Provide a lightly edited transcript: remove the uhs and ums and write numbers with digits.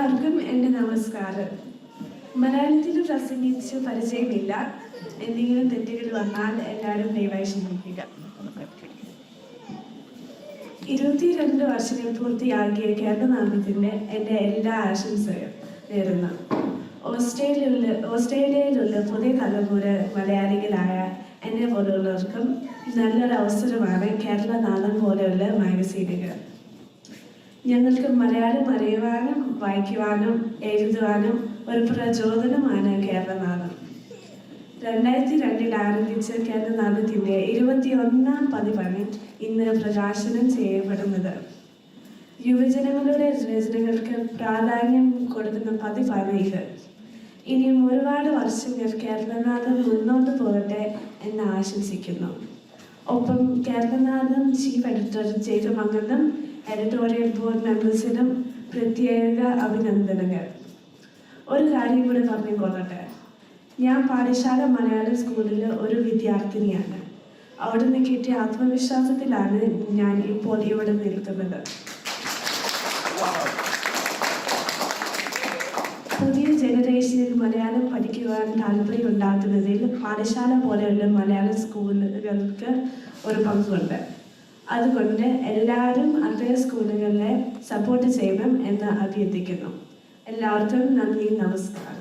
എല്ലാവർക്കും എൻ്റെ നമസ്കാരം. മലയാളത്തിൽ പ്രസംഗിച്ച് പരിചയമില്ല. എന്തെങ്കിലും തെറ്റുകൾ വന്നാൽ എല്ലാവരും ദയവായി ക്ഷമിക്കുക. 22 വർഷങ്ങൾ പൂർത്തിയാക്കിയ കേരളനാമത്തിൻ്റെ എൻ്റെ എല്ലാ ആശംസകളും നേരുന്നു. ഓസ്ട്രേലിയയിലുള്ള പുതിയ തലമുറ മലയാളികളായ എന്നെ പോലുള്ളവർക്കും നല്ലൊരു അവസരമാണ് കേരളനാദം പോലെയുള്ള മാഗസീനുകൾ. ഞങ്ങൾക്ക് മലയാളം അറിയുവാനും വായിക്കുവാനും എഴുതുവാനും ഒരു പ്രചോദനമാണ് കേരളനാദം. 2002 ആരംഭിച്ച കേരളനാദത്തിൻ്റെ 21ാം പതിപ്പാണ് ഇന്ന് പ്രകാശനം ചെയ്യപ്പെടുന്നത്. യുവജനങ്ങളുടെ രചനകൾക്ക് പ്രാധാന്യം കൊടുക്കുന്ന പതിപ്പാണ് ഇത്. ഇനിയും ഒരുപാട് വർഷങ്ങൾ കേരളനാദം മുന്നോട്ട് പോകട്ടെ എന്ന് ആശംസിക്കുന്നു. ഒപ്പം കേരളനാദം ചീഫ് എഡിറ്റർ ജേക്കബ് മംഗലം, എഡിറ്റോറിയൽ ബോർഡ് മെമ്പേഴ്സിനും പ്രത്യേക അഭിനന്ദനങ്ങൾ. ഒരു കാര്യം കൂടെ പറഞ്ഞുകൊള്ളട്ടെ. ഞാൻ പാഠശാല മലയാളം സ്കൂളിൽ ഒരു വിദ്യാർത്ഥിനിയാണ്. അവിടുന്ന് കിട്ടിയ ആത്മവിശ്വാസത്തിലാണ് ഞാൻ ഇപ്പോൾ ഇവിടെ നിൽക്കുന്നത്. പുതിയ ജനറേഷനിൽ മലയാളം പഠിക്കുവാൻ താല്പര്യമുണ്ടാക്കുന്നതിൽ പാഠശാല പോലെയുള്ള മലയാള സ്കൂളുകൾക്ക് ഒരു പങ്കുണ്ട്. അതുകൊണ്ട് എല്ലാവരും അത്തരം സ്കൂളുകളെ സപ്പോർട്ട് ചെയ്യണം എന്ന് അഭ്യർത്ഥിക്കുന്നു. എല്ലാവർക്കും നന്ദി, നമസ്കാരം.